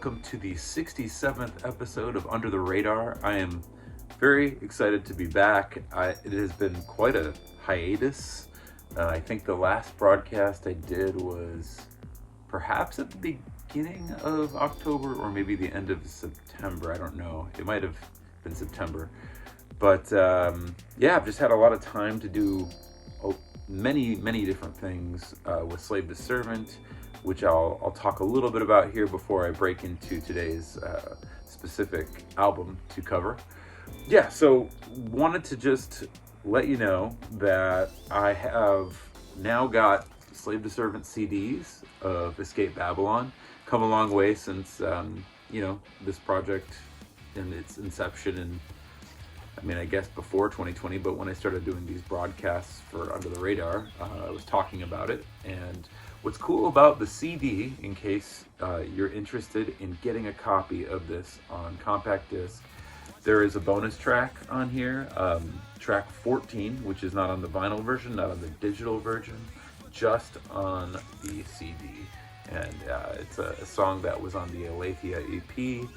welcome to the 67th episode of Under the Radar. I am very excited to be back. It has been quite a hiatus. I think the last broadcast I did was perhaps at the beginning of October or maybe the end of September. I don't know. It might have been September. But I've just had a lot of time to do many different things with Slave to Servant, which I'll talk a little bit about here before I break into today's specific album to cover. Yeah, so wanted to just let you know that I have now got Slave to Servant CDs of Escape Babylon. Come a long way since, this project and its inception, and I guess before 2020, but when I started doing these broadcasts for Under the Radar, I was talking about it. And what's cool about the CD, in case you're interested in getting a copy of this on compact disc, there is a bonus track on here, track 14, which is not on the vinyl version, not on the digital version, just on the CD. And it's a song that was on the Ethica EP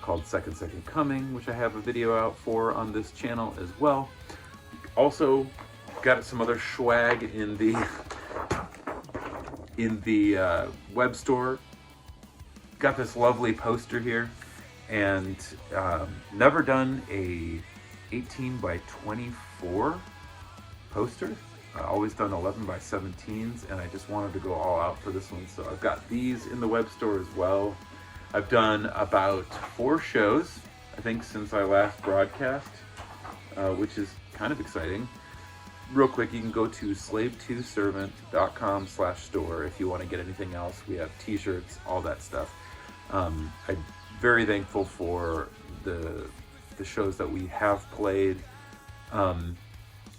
called Second Coming, which I have a video out for on this channel as well. Also got some other swag in the web store. Got this lovely poster here, and never done a 18 by 24 poster. Always done 11 by 17s, and I just wanted to go all out for this one. So I've got these in the web store as well. I've done about 4 shows, I think, since I last broadcast, which is kind of exciting. Real quick, you can go to slave2servant.com/store if you want to get anything else. We have t-shirts, all that stuff. I'm very thankful for the shows that we have played.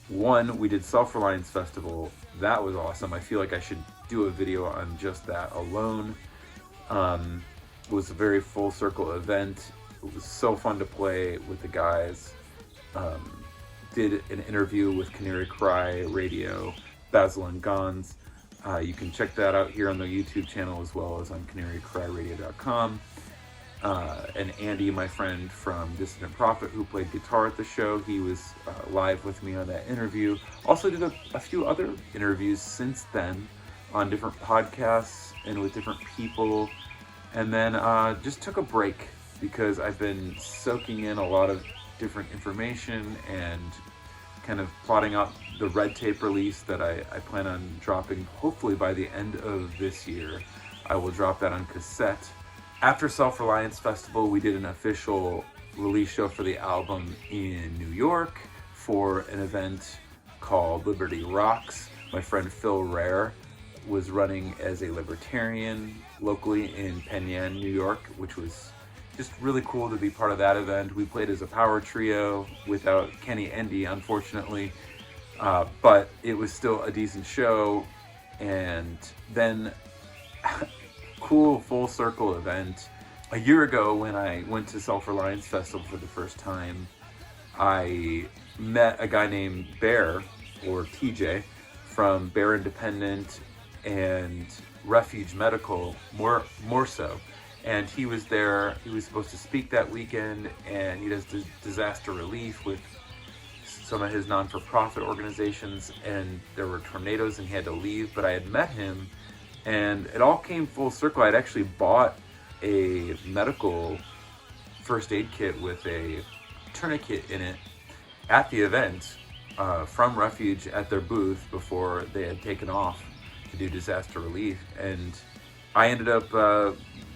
One, we did Self-Reliance Festival. That was awesome. I feel like I should do a video on just that alone. It was a very full circle event. It was so fun to play with the guys. Did an interview with Canary Cry Radio, Basil and Gons. You can check that out here on the YouTube channel as well as on canarycryradio.com. And Andy, my friend from Dissident Prophet, who played guitar at the show, he was live with me on that interview. Also did a few other interviews since then on different podcasts and with different people. And then just took a break because I've been soaking in a lot of different information and kind of plotting out the Red Tape release that I plan on dropping hopefully by the end of this year. I will drop that on cassette. After Self-Reliance Festival, we did an official release show for the album in New York for an event called Liberty Rocks. My friend Phil Rare was running as a libertarian locally in Penn Yan, New York, which was just really cool to be part of that event. We played as a power trio without Kenny Endy, unfortunately, but it was still a decent show. And then cool full circle event. A year ago when I went to Self-Reliance Festival for the first time, I met a guy named Bear, or TJ, from Bear Independent and Refuge Medical, more so. And he was there. He was supposed to speak that weekend, and he does disaster relief with some of his non-for-profit organizations, and there were tornadoes and he had to leave, but I had met him and it all came full circle. I'd actually bought a medical first aid kit with a tourniquet in it at the event from Refuge at their booth before they had taken off to do disaster relief. And I ended up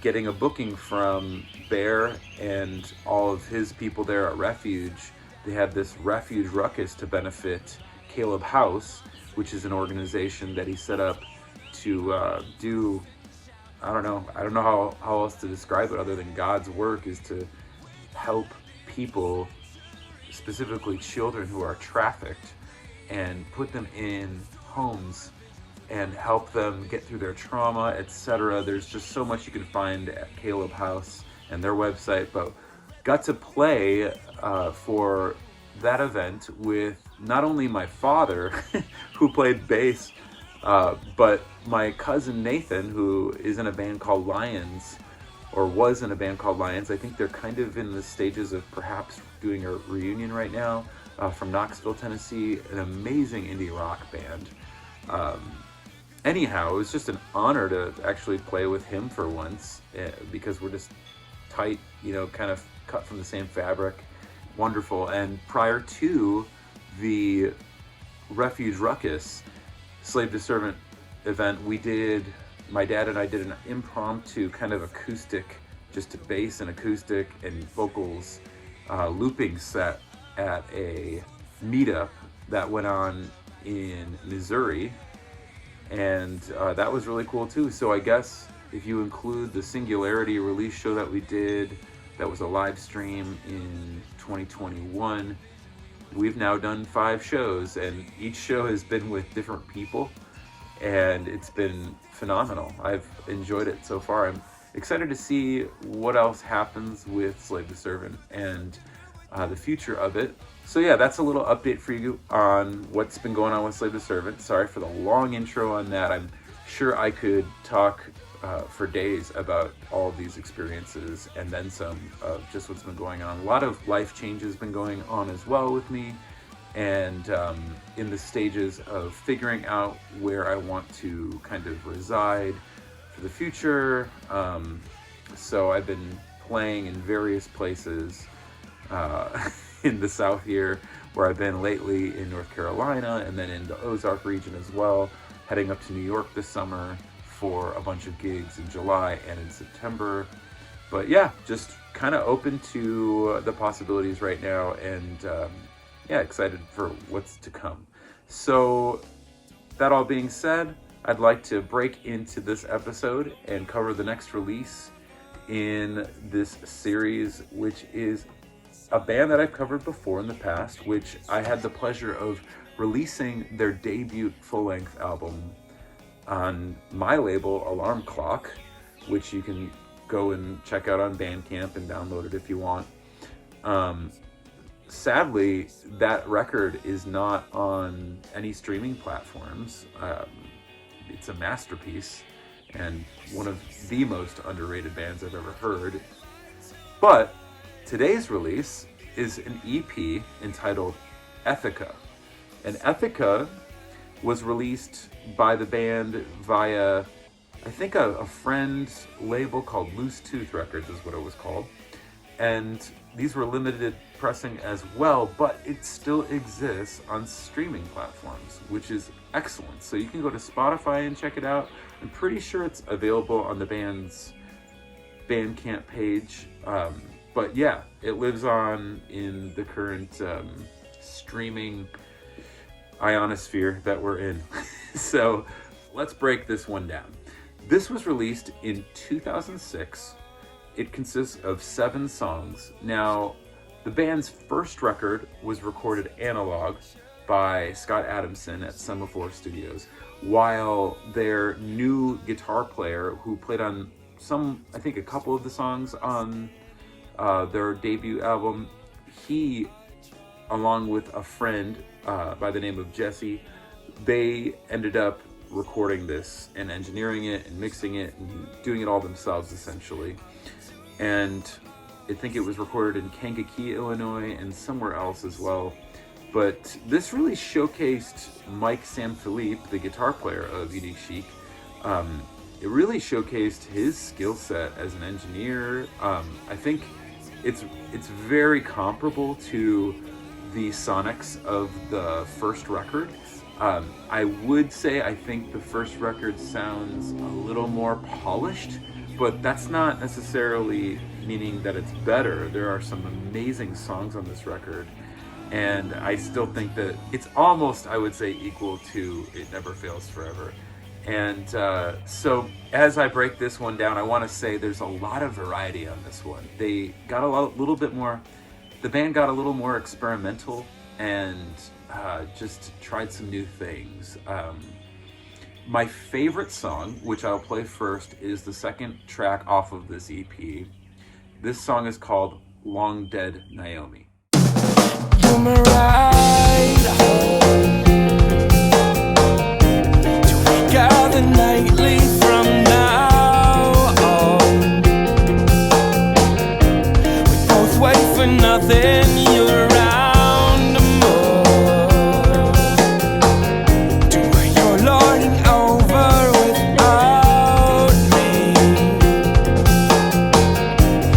getting a booking from Bear and all of his people there at Refuge. They had this Refuge Ruckus to benefit Caleb House, which is an organization that he set up to do, I don't know how else to describe it other than God's work, is to help people, specifically children who are trafficked, and put them in homes and help them get through their trauma, etc. There's just so much you can find at Caleb House and their website, but got to play for that event with not only my father, who played bass, but my cousin Nathan, who is in a band called Lions, or was in a band called Lions. I think they're kind of in the stages of perhaps doing a reunion right now, from Knoxville, Tennessee, an amazing indie rock band. Anyhow, it was just an honor to actually play with him for once, because we're just tight, kind of cut from the same fabric. Wonderful. And prior to the Refuge Ruckus Slave to Servant event, my dad and I did an impromptu kind of acoustic, just bass and acoustic and vocals looping set at a meetup that went on in Missouri. And that was really cool too. So I guess if you include the Singularity release show that we did, that was a live stream in 2021, we've now done 5 shows, and each show has been with different people, and it's been phenomenal. I've enjoyed it so far. I'm excited to see what else happens with Slave to Servant and the future of it. So yeah, that's a little update for you on what's been going on with Slave to Servant. Sorry for the long intro on that. I'm sure I could talk for days about all of these experiences and then some of just what's been going on. A lot of life changes been going on as well with me, and in the stages of figuring out where I want to kind of reside for the future. So I've been playing in various places in the South here, where I've been lately in North Carolina, and then in the Ozark region as well, heading up to New York this summer for a bunch of gigs in July and in September. But yeah, just kind of open to the possibilities right now, and yeah, excited for what's to come. So that all being said, I'd like to break into this episode and cover the next release in this series, which is a band that I've covered before in the past, which I had the pleasure of releasing their debut full-length album on my label, Alarm Clock, which you can go and check out on Bandcamp and download it if you want. Sadly, that record is not on any streaming platforms. It's a masterpiece and one of the most underrated bands I've ever heard. But today's release is an EP entitled Ethica. And Ethica was released by the band via, I think, a friend's label called Loose Tooth Records is what it was called. And these were limited pressing as well, but it still exists on streaming platforms, which is excellent. So you can go to Spotify and check it out. I'm pretty sure it's available on the band's Bandcamp page. But yeah, it lives on in the current streaming ionosphere that we're in. So let's break this one down. This was released in 2006. It consists of 7 songs. Now, the band's first record was recorded analog by Scott Adamson at Sophomore Studios, while their new guitar player, who played on I think a couple of the songs on their debut album, he, along with a friend by the name of Jesse, they ended up recording this and engineering it and mixing it and doing it all themselves, essentially. And I think it was recorded in Kankakee, Illinois, and somewhere else as well. But this really showcased Mike Sanfilippo, the guitar player of Unique Chique. It really showcased his skill set as an engineer. I think it's very comparable to the sonics of the first record. I would say I think the first record sounds a little more polished, but that's not necessarily meaning that it's better. There are some amazing songs on this record, and I still think that it's almost, I would say, equal to It Never Fails Forever. And so as I break this one down, I want to say there's a lot of variety on this one. They got the band got a little more experimental and just tried some new things. My favorite song, which I'll play first, is the second track off of this EP. This song is called Long Dead Naomi. You're my ride home. Do we gather nightly from now on? for nothing, you're around more. Do your lording over without me,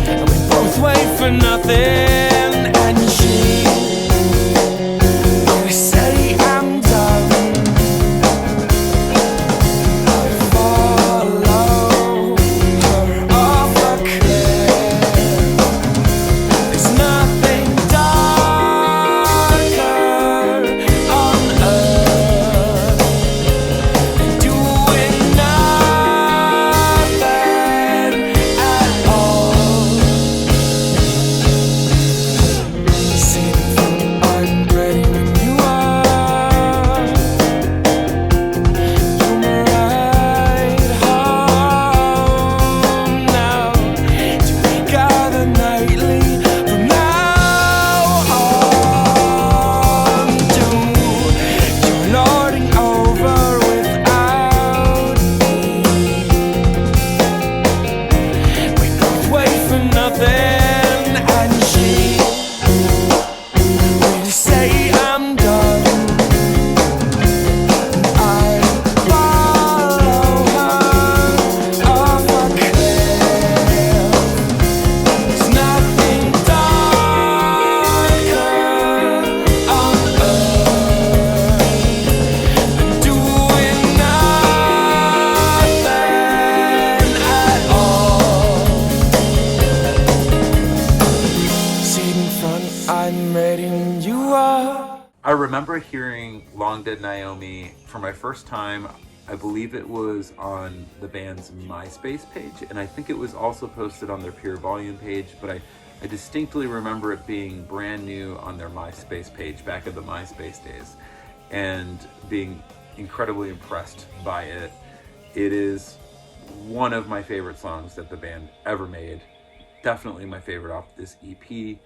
and we both wait for nothing. And she will say I'm done. I follow her off a cliff. There's nothing darker on earth than doing nothing at all. Sitting from I'm ready when you are. You're my ride home now. Do we gather nightly from now on? Do your lording over without me. We both wait for nothing, and she will say I'm done. I follow her off a cliff. There's nothing darker on earth than doing nothing at all. Seat in front, I'm ready when you are. I remember hearing Long Dead Naomi for my first time. I believe it was on the band's MySpace page, and I think it was also posted on their Pure Volume page, but I distinctly remember it being brand new on their MySpace page back in the MySpace days, and being incredibly impressed by it. It is one of my favorite songs that the band ever made. Definitely my favorite off this EP.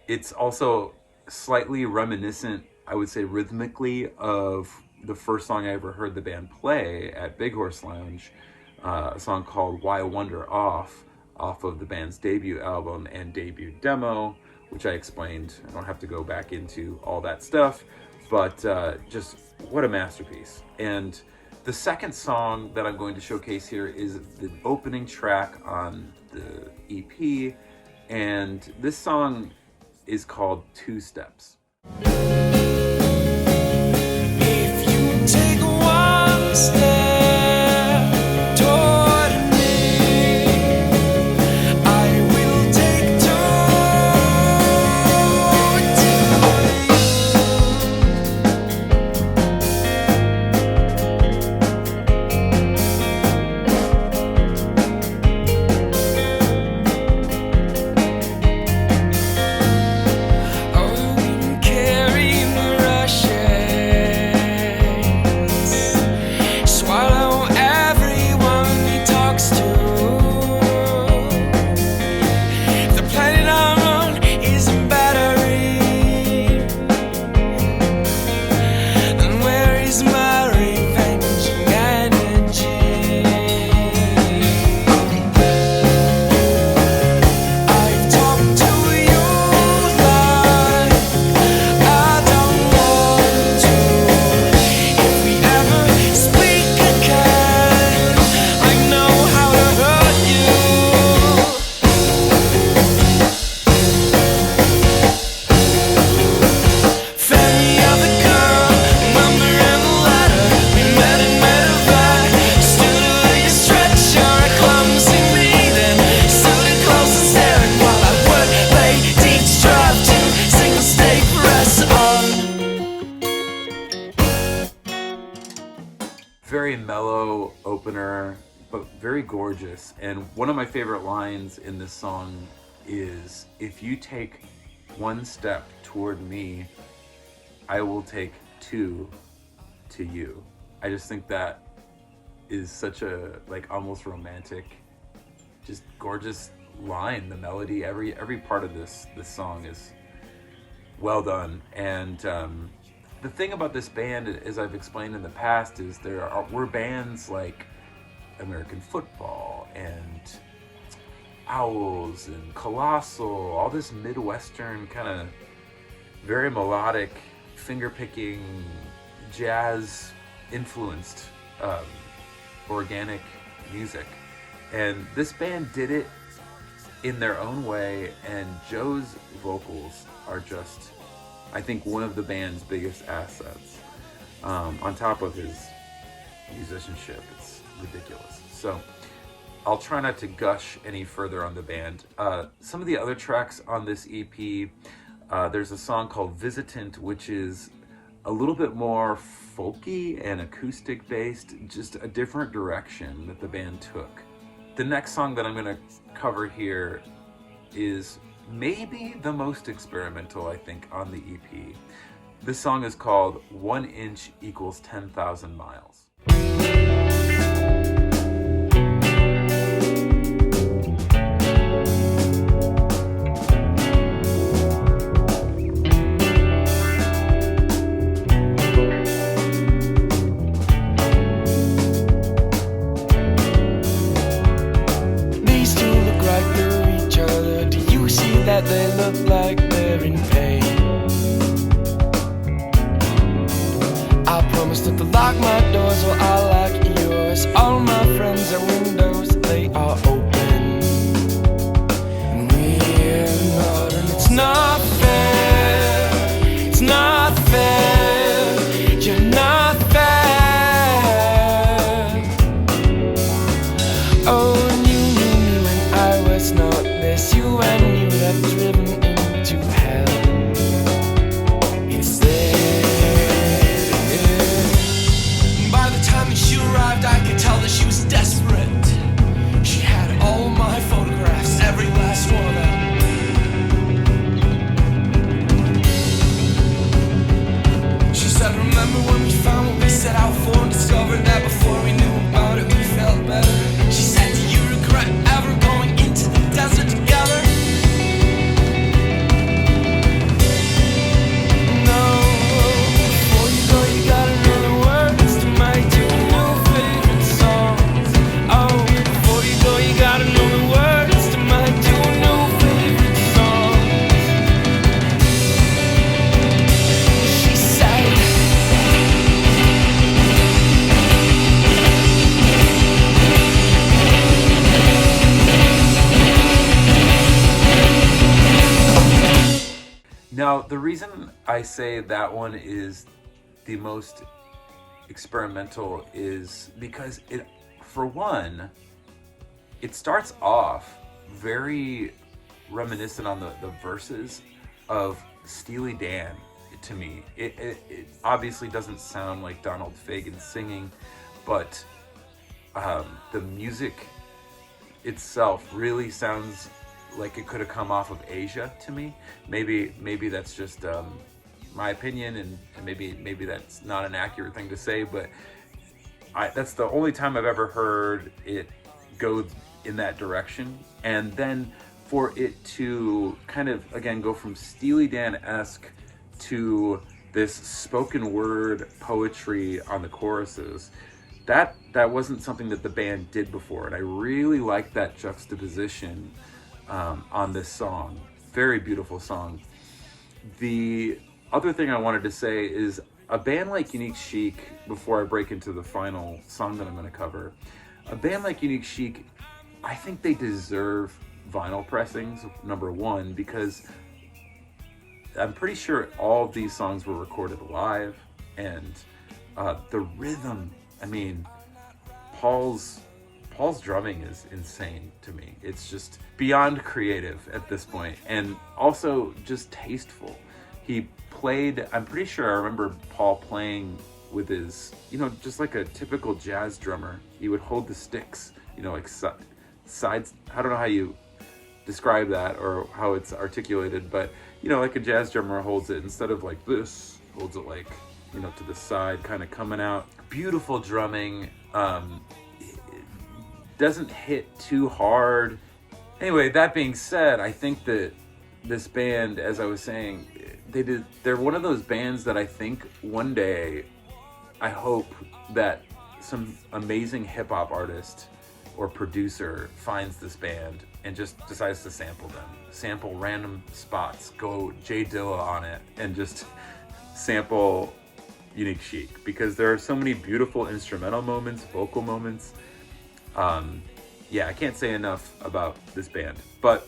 It's also slightly reminiscent, I would say rhythmically, of the first song I ever heard the band play at Big Horse Lounge, a song called Why Wander Off of the band's debut album and debut demo, which I explained. I don't have to go back into all that stuff, but just what a masterpiece. And the second song that I'm going to showcase here is the opening track on the EP, and this song is called Two Steps. If you take one step toward me, I will take Very mellow opener, but very gorgeous. And one of my favorite lines in this song is, if you take one step toward me, I will take two to you. I just think that is such a, like, almost romantic, just gorgeous line. The melody, every part of this song is well done. And the thing about this band, as I've explained in the past, is were bands like American Football and Owls and Colossal, all this Midwestern kind of very melodic, finger-picking, jazz-influenced organic music. And this band did it in their own way, and Joe's vocals are just, I think, one of the band's biggest assets. On top of his musicianship, it's ridiculous. So I'll try not to gush any further on the band. Some of the other tracks on this EP, there's a song called Visitant, which is a little bit more folky and acoustic based, just a different direction that the band took. The next song that I'm going to cover here is maybe the most experimental, I think, on the EP. This song is called 1 Inch Equals 10,000 Miles. That they look like they're in pain. I promise not to lock my doors while I lock yours. All my friends are windows, they are open. And we're not, and it's not fair. It's not fair. You're not fair. Oh, and you knew me when I was not this. You and me have driven into hell. It's there. By the time that she arrived, I could tell that she was desperate. She had all my photographs, every last one of them. She said, remember when we found what we set out for, and discovered that before we knew about it, we felt better. She said, do you regret ever going into the desert together? Now, the reason I say that one is the most experimental is because it, for one, it starts off very reminiscent on the verses of Steely Dan to me. It obviously doesn't sound like Donald Fagen singing, but the music itself really sounds like it could have come off of Asia to me. Maybe that's just my opinion, and maybe that's not an accurate thing to say, but that's the only time I've ever heard it go in that direction. And then for it to kind of, again, go from Steely Dan-esque to this spoken word poetry on the choruses, that wasn't something that the band did before, and I really like that juxtaposition on this song. Very beautiful song. The other thing I wanted to say is a band like Unique Chique, before I break into the final song that I'm going to cover, a band like Unique Chique, I think they deserve vinyl pressings, number one, because I'm pretty sure all of these songs were recorded live, and the rhythm, I mean, Paul's drumming is insane to me. It's just beyond creative at this point, and also just tasteful. He played, I'm pretty sure I remember Paul playing with his, just like a typical jazz drummer. He would hold the sticks, like sides. I don't know how you describe that or how it's articulated, but like a jazz drummer holds it, instead of like this, holds it like, to the side, kind of coming out. Beautiful drumming. Doesn't hit too hard. Anyway, that being said, I think that this band, as I was saying, they're one of those bands that I think one day, I hope that some amazing hip-hop artist or producer finds this band and just decides to sample them. Sample random spots, go Jay Dilla on it, and just sample Unique Chique, because there are so many beautiful instrumental moments, vocal moments. Yeah, I can't say enough about this band. But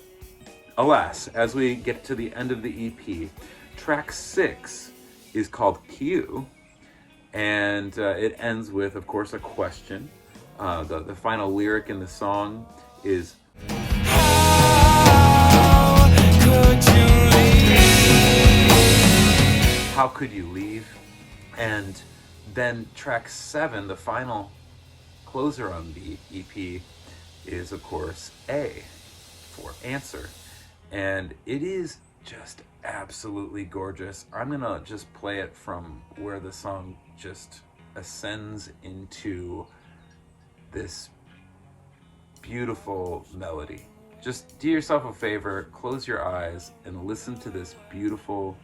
alas, as we get to the end of the EP, track 6 is called Q, and it ends with, of course, a question. The final lyric in the song is, how could you leave? And then track 7, the final closer on the EP, is, of course, A for answer. And it is just absolutely gorgeous. I'm gonna just play it from where the song just ascends into this beautiful melody. Just do yourself a favor, close your eyes, and listen to this beautiful,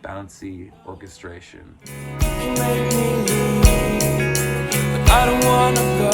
bouncy orchestration. I don't wanna go.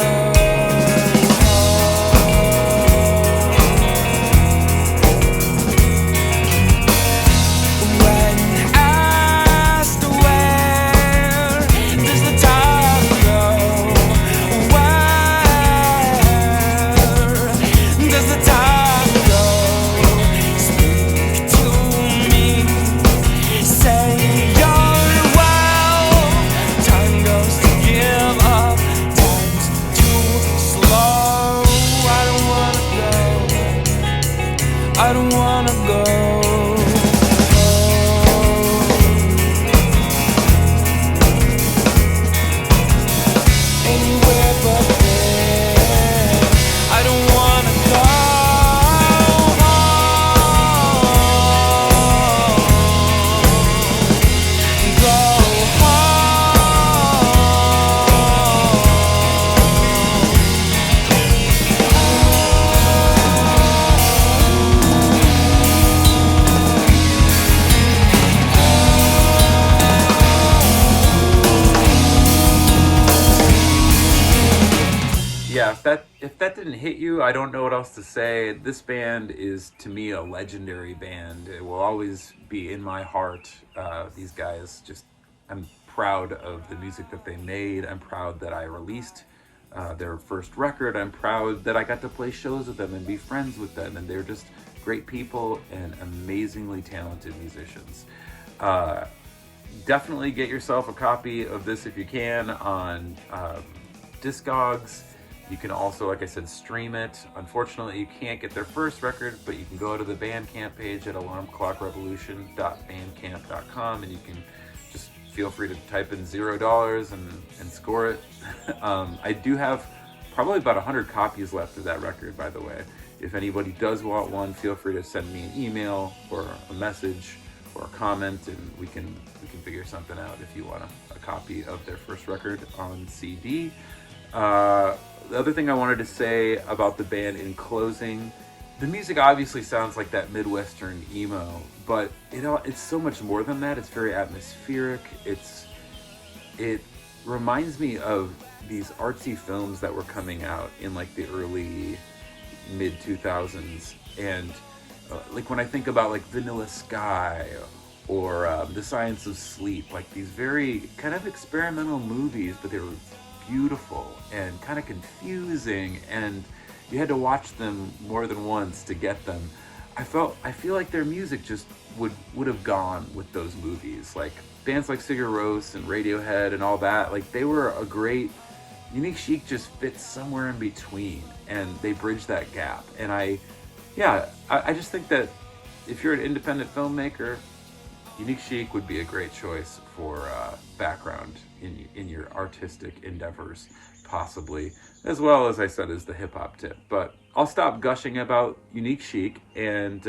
If that didn't hit you, I don't know what else to say. This band is, to me, a legendary band. It will always be in my heart. These guys, I'm proud of the music that they made. I'm proud that I released their first record. I'm proud that I got to play shows with them and be friends with them. And they're just great people and amazingly talented musicians. Definitely get yourself a copy of this if you can on Discogs. You can also, like I said, stream it. Unfortunately, you can't get their first record, but you can go to the Bandcamp page at alarmclockrevolution.bandcamp.com, and you can just feel free to type in $0 and score it. I do have probably about 100 copies left of that record, by the way. If anybody does want one, feel free to send me an email or a message or a comment, and we can figure something out if you want a copy of their first record on CD. The other thing I wanted to say about the band in closing, the music obviously sounds like that Midwestern emo, but it's so much more than that. It's very atmospheric. It reminds me of these artsy films that were coming out in like the early mid 2000s, and like when I think about like Vanilla Sky or The Science of Sleep, like these very kind of experimental movies, but they were beautiful and kind of confusing, and you had to watch them more than once to get them. I feel like their music just would have gone with those movies. Like bands like Sigur Rós and Radiohead and all that, like they were a great. Unique Chique just fits somewhere in between, and they bridge that gap. And I just think that if you're an independent filmmaker, Unique Chique would be a great choice for background in your artistic endeavors, possibly, as well as I said as the hip-hop tip. But I'll stop gushing about Unique Chique, and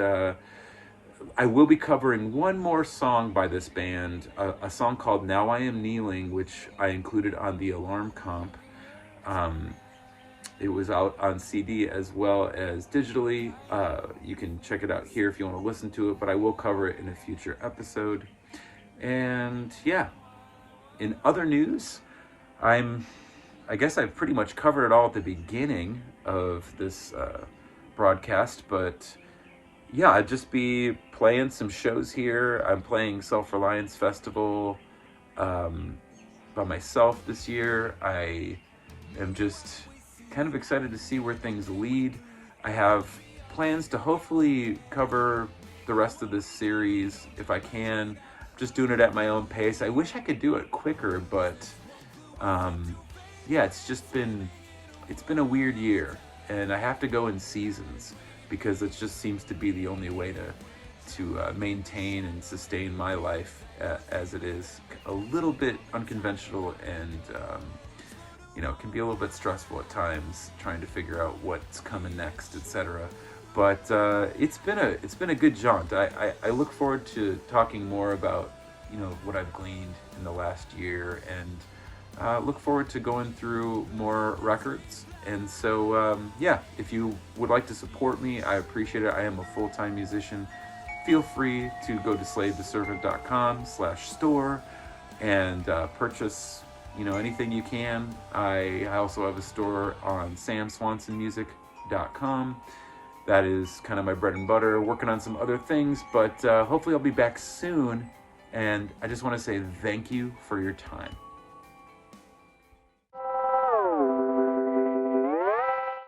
I will be covering one more song by this band, a song called Now I Am Kneeling, which I included on the Alarm comp. It was out on CD as well as digitally. You can check it out here if you want to listen to it, but I will cover it in a future episode. And yeah, in other news, I guess I've pretty much covered it all at the beginning of this broadcast, but yeah, I'd just be playing some shows here. I'm playing Self-Reliance Festival by myself this year. I am just kind of excited to see where things lead. I have plans to hopefully cover the rest of this series if I can. Just doing it at my own pace. I wish I could do it quicker, but yeah, it's been a weird year, and I have to go in seasons because it just seems to be the only way to maintain and sustain my life as it is. A little bit unconventional, and can be a little bit stressful at times trying to figure out what's coming next, etc. But it's been a good jaunt. I look forward to talking more about what I've gleaned in the last year, and look forward to going through more records. And so yeah, if you would like to support me, I appreciate it. I am a full-time musician. Feel free to go to slavetoservant.com/store and purchase anything you can. I also have a store on samswansonmusic.com. That is kind of my bread and butter, working on some other things, but hopefully I'll be back soon. And I just want to say thank you for your time.